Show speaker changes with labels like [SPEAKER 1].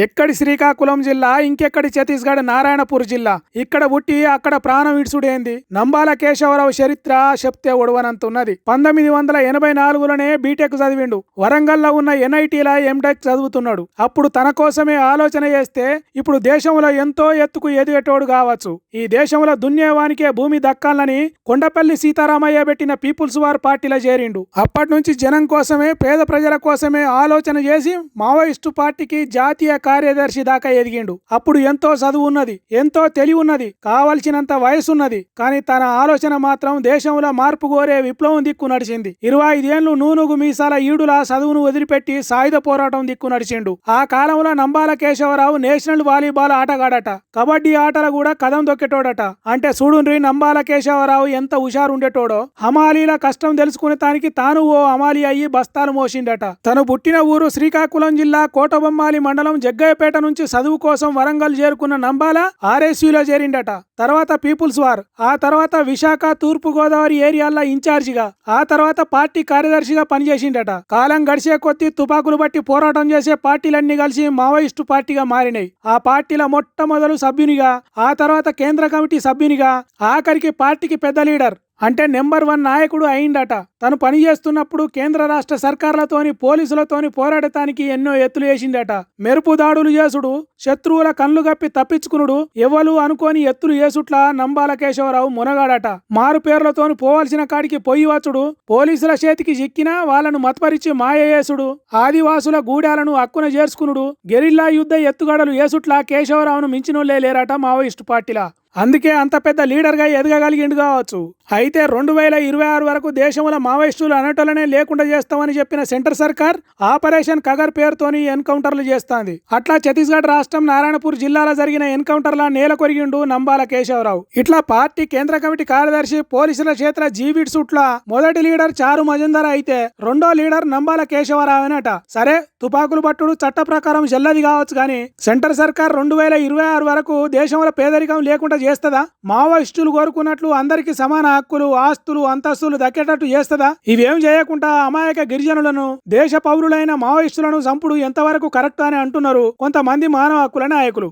[SPEAKER 1] ఎక్కడి శ్రీకాకుళం జిల్లా, ఇంకెక్కడి ఛత్తీస్గఢ్ నారాయణపూర్ జిల్లా. ఇక్కడ పుట్టి అక్కడ ప్రాణం ఇడ్సుడేంది. నంబాల కేశవరావు చరిత్ర చెప్తే ఒడవనంతున్నది. 1984లోనే బీటెక్ చదివిండు. వరంగల్లో ఉన్న ఎన్ఐటీలా ఎంటెక్ చదువుతున్నాడు. అప్పుడు తన కోసమే ఆలోచన చేస్తే ఇప్పుడు దేశంలో ఎంతో ఎత్తుకు ఎదిగేటోడు కావచ్చు. ఈ దేశంలో దున్నేవానికే భూమి దక్కాలని కొండపల్లి సీతారామయ్య పెట్టిన పీపుల్స్ వార్ పార్టీలో చేరిండు. అప్పటి నుంచి జనం కోసమే, పేద ప్రజల కోసమే ఆలోచన చేసి మావోయిస్టు పార్టీకి జాతీయ కార్యదర్శి దాకా ఎదిగిండు. అప్పుడు ఎంతో చదువు ఉన్నది, ఎంతో తెలివి ఉన్నది, కావలసినంత వయసున్నది. కానీ తన ఆలోచన మాత్రం దేశంలో మార్పు కోరే విప్లవం దిక్కు నడిచింది. 25 ఏళ్లు నూనుగు మీసాల ఈడులా చదువును వదిలిపెట్టి సాయుధ పోరాటం దిక్కు నడిచిండు. ఆ కాలంలో నంబాల కేశవరావు నేషనల్ వాలీబాల్ ఆటగాడట. కబడ్డీ ఆటలు కూడా కదం దొక్కేటోడట. అంటే చూడుండ్రి నంబాల కేశవరావు ఎంత హుషారు ఉండేటోడో. హమాలీల కష్టం తెలుసుకునే తానికి తాను ఓ హమాలి అయ్యి బస్తాలు మోసిండట. తను పుట్టిన ఊరు శ్రీకాకుళం జిల్లా కోటబొమ్మాలి మండలం జగ్గయ్యపేట నుంచి చదువు కోసం వరంగల్ చేరుకున్న నంబాల ఆర్ఎస్యూలో చేరిండట. తర్వాత పీపుల్స్ వార్, ఆ తర్వాత విశాఖ, తూర్పు గోదావరి ఏరియాల ఇన్ఛార్జిగా, ఆ తర్వాత పార్టీ కార్యదర్శిగా పనిచేసిండట. కాలం గడిచే కొద్దీ తుపాకులు బట్టి పోరాటం చేసే పార్టీలన్నీ కలిసి మావోయిస్టు పార్టీగా మారినాయి. ఆ పార్టీల మొట్టమొదలు సభ్యునిగా, ఆ తర్వాత కేంద్ర కమిటీ సభ్యునిగా, ఆఖరికి పార్టీకి పెద్ద లీడర్ అంటే నెంబర్ 1 నాయకుడు అయిందట. తను పనిచేస్తున్నప్పుడు కేంద్ర రాష్ట్ర సర్కార్లతోని, పోలీసులతోని పోరాడటానికి ఎన్నో ఎత్తులు వేసిందట. మెరుపు దాడులు చేసుడు, శత్రువుల కళ్ళు గప్పి తప్పించుకునుడు, ఎవలు అనుకోని ఎత్తులు చేసుట్లా నంబాల కేశవరావు మునగాడట. మారు పేర్లతోని పోవాల్సిన కాడికి పొయ్యి వచ్చుడు, పోలీసుల చేతికి చిక్కినా వాళ్ళను మత్పరిచి మాయ చేసుడు, ఆదివాసుల గూడాలను హక్కున చేర్చుకునుడు, గెరిల్లా యుద్ధ ఎత్తుగడలు చేసుట్లా కేశవరావును మించినోళ్లే లేరట మావోయిస్టు పార్టీలా. అందుకే అంత పెద్ద లీడర్గా ఎదగగలిగిండు కావచ్చు. అయితే 2026 వరకు దేశంలో మావోయిస్టులు అనటోలనే లేకుండా చేస్తామని చెప్పిన సెంటర్ సర్కార్ ఆపరేషన్ కగర్ పేరుతోని ఎన్కౌంటర్లు చేస్తాంది. అట్లా ఛత్తీస్గఢ్ రాష్ట్రం నారాయణపూర్ జిల్లాలో జరిగిన ఎన్కౌంటర్ల నేల కొరిగిండు నంబాల కేశవరావు. ఇట్లా పార్టీ కేంద్ర కమిటీ కార్యదర్శి, పోలీసుల చేతుల జీవిడ్సుట్ల మొదటి లీడర్ చారు మజుందర్ అయితే రెండో లీడర్ నంబాల కేశవరావేనట. సరే, తుపాకులు పట్టుడు చట్ట ప్రకారం చెల్లది కావచ్చు, కానీ సెంటర్ సర్కార్ 2026 వరకు దేశంలో పేదరికం లేకుండా చేస్తదా? మావోయిస్టులు కోరుకున్నట్లు అందరికి సమాన హక్కులు, ఆస్తులు, అంతస్తులు దక్కేటట్టు చేస్తదా? ఇవేం చేయకుండా అమాయక గిరిజనులను, దేశ పౌరులైన మావోయిస్టులను చంపుడు ఎంతవరకు కరెక్ట్ అని అంటున్నారు కొంతమంది మానవ హక్కుల నాయకులు.